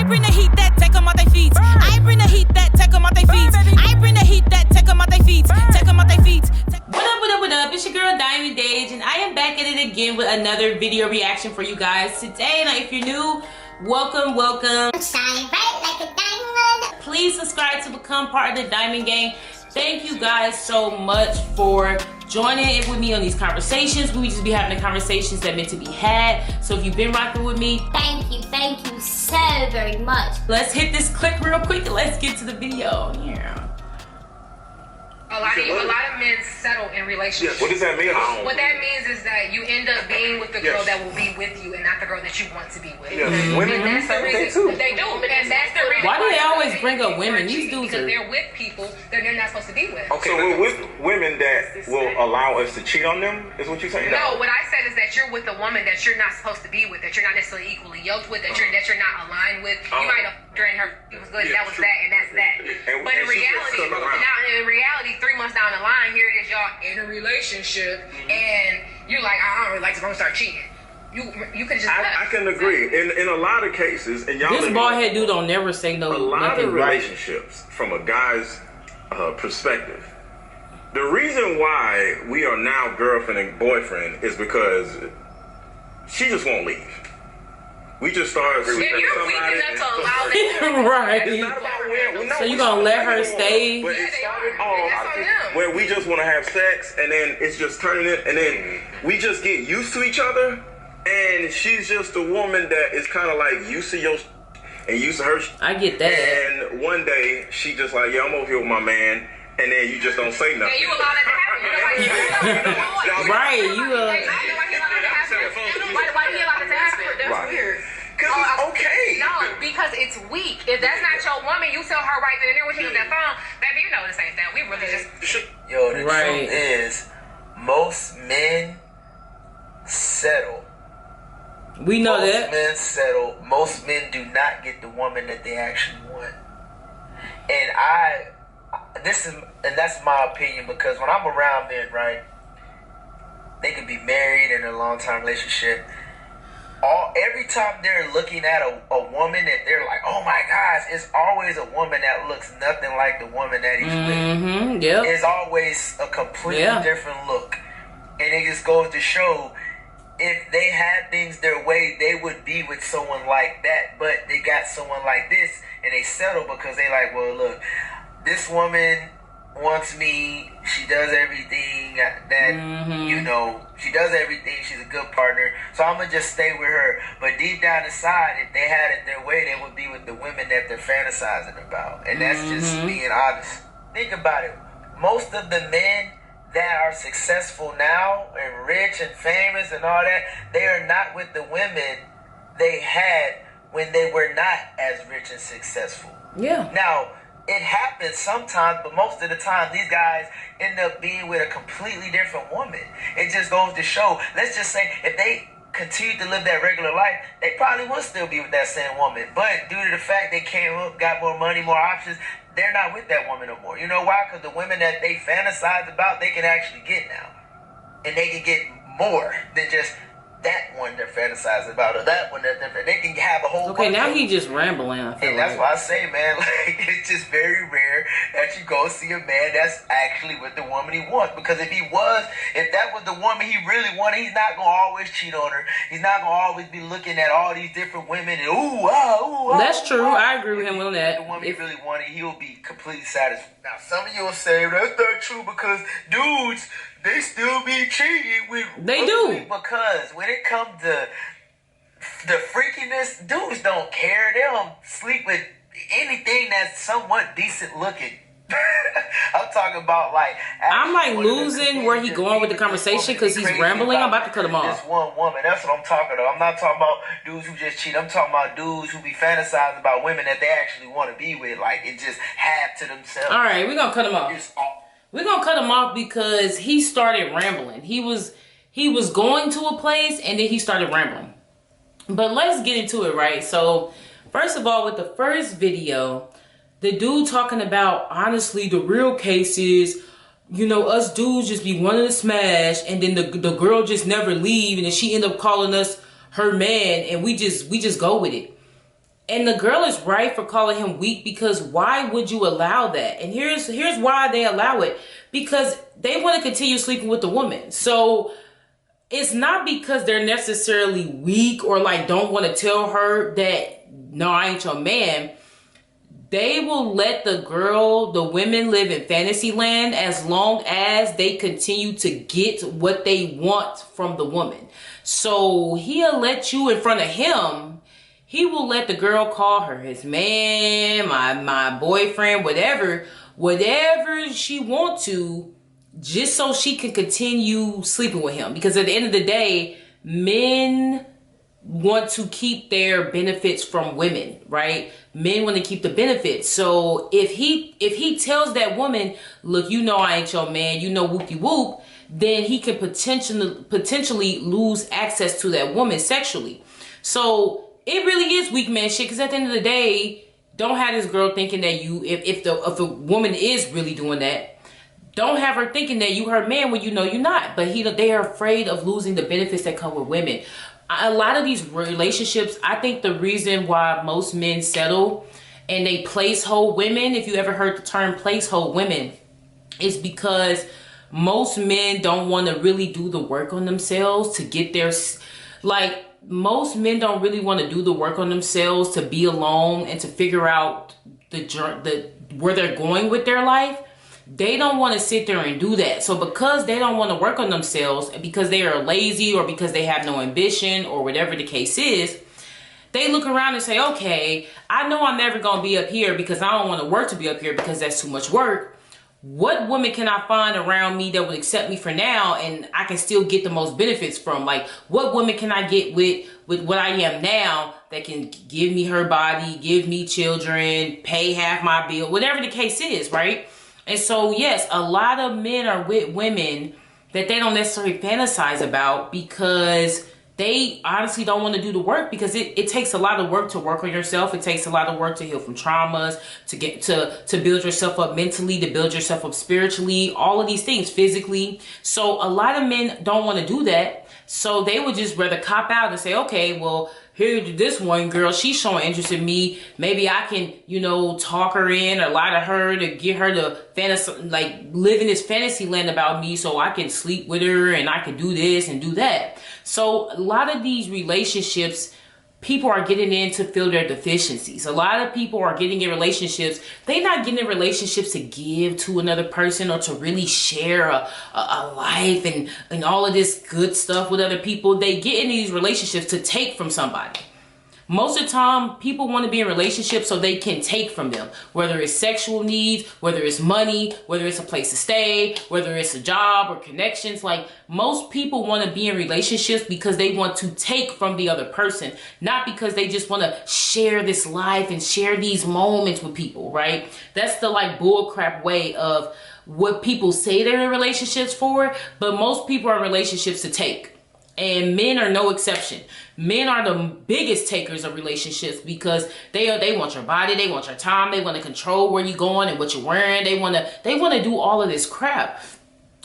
I bring the heat that take them out their feet. I bring the heat that take them out their feet. I bring the heat that take them out their feet. Take them out their feet. What up? It's your girl Diamond Dage, and I am back at it again with another video reaction for you guys today. Now, if you're new, welcome. Shine bright like a diamond. Please subscribe to become part of the Diamond Gang. Thank you guys so much for joining in with me on these conversations. We just be having the conversations that meant to be had. So if you've been rocking with me, Thank you so very much. let's hit this click real quick and let's get to the video. Yeah. A lot of men settle in relationships. What does that mean? What that means is that you end up being with the girl that will be with you and not the girl that you want to be with. Yeah. Women do the same thing too. They do, and that's the reason. Why do they always bring up women? These dudes because are... they're with people that they're not supposed to be with. Okay, so we're with women that will allow us to cheat on them, is what you're saying? No, what I said is that you're with a woman that you're not supposed to be with, that you're not necessarily equally yoked with, that you're not aligned with. You might have during her it was good, that was that, and that's that. But in reality, 3 months down the line, here it is, y'all in a relationship, and you're like, I don't really like to go start cheating. You could just. I can agree. In a lot of cases, and y'all. This bald head dude don't never say no. A lot nothing of relationships, from a guy's perspective, the reason why we are now girlfriend and boyfriend is because she just won't leave. We just started. If you're weak enough to allow it, right. It's not about when. So you gonna let her stay? But it started off where we just want to have sex, and then it's just turning it, and then we just get used to each other, and she's just a woman that is kind of like used to your and used to her. I get that. And one day she just like, yeah, I'm over here with my man, and then you just don't say nothing. and you allow that to happen. Right, you Why do you allow that to happen? That's weird. Cause it's okay. No, because it's weak. If that's not your woman, you tell her right then and there when she was on that phone, baby, you know this ain't that. We really just. Yo, the Right. truth is, most men settle. we know Most that. men settle. Most men do not get the woman that they actually want. And that's my opinion, because when I'm around men, right, they could be married in a long-term relationship. Every time they're looking at a woman that they're like, oh my gosh, it's always a woman that looks nothing like the woman that he's with. Yep. It's always a completely Yeah. different look. And it just goes to show, if they had things their way, they would be with someone like that. But they got someone like this, and they settle because they like, well, look, this woman wants me. She does everything that, you know, she does everything. She's a good partner. So I'm going to just stay with her. But deep down inside, if they had it their way, they would be with the women that they're fantasizing about. And that's just being honest. Think about it. Most of the men that are successful now and rich and famous and all that, they are not with the women they had when they were not as rich and successful. Yeah. Now, it happens sometimes, but most of the time, these guys end up being with a completely different woman. It just goes to show, let's just say, if they continue to live that regular life, they probably would still be with that same woman. But due to the fact they came up, got more money, more options, they're not with that woman no more. You know why? Because the women that they fantasize about, they can actually get now. And they can get more than just that one they're fantasizing about, or that one that they can have a whole. Okay, now he just rambling. I feel And that's like. why I say, man, like, it's just very rare that you go see a man that's actually with the woman he wants. Because if that was the woman he really wanted, he's not gonna always cheat on her. He's not gonna always be looking at all these different women and That's true. I agree with him on that. The woman he really wanted, he'll be completely satisfied. Now, some of you will say that's not true because dudes, they still be cheating with. They do. Because when it comes to the freakiness, dudes don't care. They don't sleep with anything that's somewhat decent looking. I'm talking about like. I'm like losing where he going with the conversation because he's rambling. I'm about to cut him off. This one woman, that's what I'm talking about. I'm not talking about dudes who just cheat. I'm talking about dudes who be fantasizing about women that they actually want to be with. Like, it just have to themselves. All right, we're gonna cut him off. We're gonna cut him off because he started rambling. He was going to a place and then he started rambling. But let's get into it, right? So first of all, with the first video, the dude talking about, honestly, the real case is, you know, us dudes just be wanting to smash, and then the girl just never leave, and then she end up calling us her man, and we just go with it. And the girl is right for calling him weak, because why would you allow that? And here's why they allow it. Because they want to continue sleeping with the woman. So it's not because they're necessarily weak or like don't want to tell her that, no, I ain't your man. They will let the women live in fantasy land as long as they continue to get what they want from the woman. So he'll let you in front of him. He will let the girl call her his man, my boyfriend, whatever she want to, just so she can continue sleeping with him. Because at the end of the day, men want to keep their benefits from women, right? Men want to keep the benefits. So if he tells that woman, look, you know I ain't your man, you know whoopie whoop, then he can potentially lose access to that woman sexually. So it really is weak man shit, because at the end of the day, don't have this girl thinking that if a woman is really doing that, don't have her thinking that you her man when you know you're not. But they are afraid of losing the benefits that come with women. A lot of these relationships, I think the reason why most men settle and they placehold women, if you ever heard the term placehold women, is because most men don't want to really do the work on themselves to get their, like, most men don't really want to do the work on themselves to be alone and to figure out where they're going with their life. They don't want to sit there and do that. So because they don't want to work on themselves, because they are lazy or because they have no ambition or whatever the case is, they look around and say, okay, I know I'm never going to be up here because I don't want to work to be up here because that's too much work. What woman can I find around me that will accept me for now and I can still get the most benefits from? Like, what woman can I get with what I am now that can give me her body, give me children, pay half my bill, whatever the case is, right? And so, yes, a lot of men are with women that they don't necessarily fantasize about because they honestly don't want to do the work, because it takes a lot of work to work on yourself. It takes a lot of work to heal from traumas, to get to build yourself up mentally, to build yourself up spiritually, all of these things physically. So a lot of men don't want to do that. So they would just rather cop out and say, okay, well, here, this one girl, she's showing interest in me. Maybe I can, talk her in or lie to her to get her to live in this fantasy land about me so I can sleep with her and I can do this and do that. So a lot of these relationships, people are getting in to fill their deficiencies. A lot of people are getting in relationships. They're not getting in relationships to give to another person or to really share a life and all of this good stuff with other people. They get in these relationships to take from somebody. Most of the time, people want to be in relationships so they can take from them, whether it's sexual needs, whether it's money, whether it's a place to stay, whether it's a job or connections. Like, most people want to be in relationships because they want to take from the other person, not because they just want to share this life and share these moments with people, right? That's the bullcrap way of what people say they're in relationships for, but most people are in relationships to take. And men are no exception. Men are the biggest takers of relationships because they want your body, they want your time, they want to control where you're going and what you're wearing. They want to do all of this crap.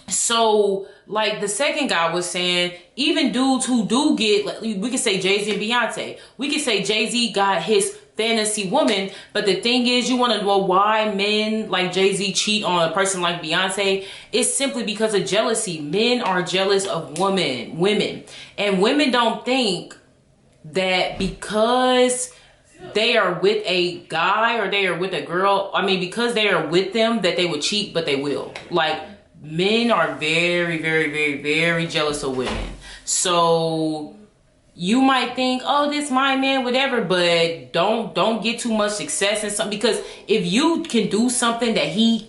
So, like the second guy was saying, even dudes who do get, we could say Jay-Z and Beyonce. We could say Jay-Z got his fantasy woman, but the thing is, you want to know why men like Jay-Z cheat on a person like Beyonce? It's simply because of jealousy. Men are jealous of women, and women don't think that because they are with a guy or they are with a girl, because they are with them, that they would cheat, but they will. Like, men are very, very, very, very jealous of women. So you might think, oh, this my man, whatever, but don't get too much success in something, because if you can do something that he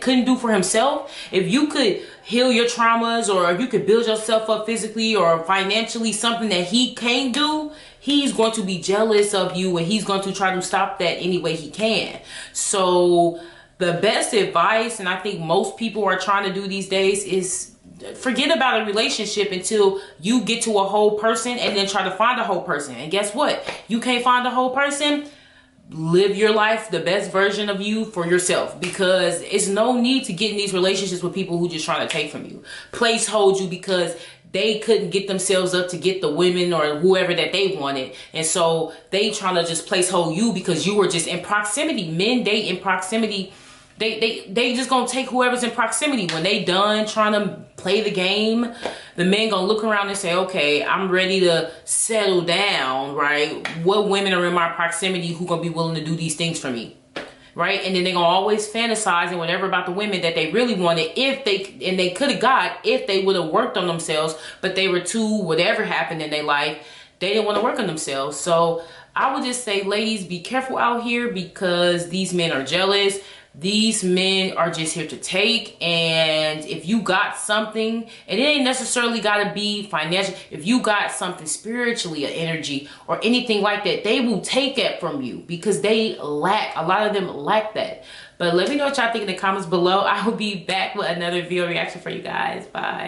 couldn't do for himself, if you could heal your traumas, or if you could build yourself up physically or financially, something that he can't do, he's going to be jealous of you and he's going to try to stop that any way he can. So the best advice, and I think most people are trying to do these days, is forget about a relationship until you get to a whole person, and then try to find a whole person. And guess what? You can't find a whole person. Live your life, the best version of you for yourself, because it's no need to get in these relationships with people who just trying to take from you, placehold you, because they couldn't get themselves up to get the women or whoever that they wanted. And so they trying to just placehold you because you were just in proximity. Men date in proximity. They just gonna take whoever's in proximity. When they done trying to play the game, the men gonna look around and say, okay, I'm ready to settle down, right? What women are in my proximity who gonna be willing to do these things for me? Right? And then they're gonna always fantasize and whatever about the women that they really wanted they could have got if they would have worked on themselves, but they were too, whatever happened in their life, they didn't want to work on themselves. So I would just say, ladies, be careful out here because these men are jealous. These men are just here to take, and if you got something, and it ain't necessarily got to be financial, if you got something spiritually, or energy, or anything like that, they will take that from you because they lack, a lot of them lack that. But let me know what y'all think in the comments below. I will be back with another video reaction for you guys. Bye.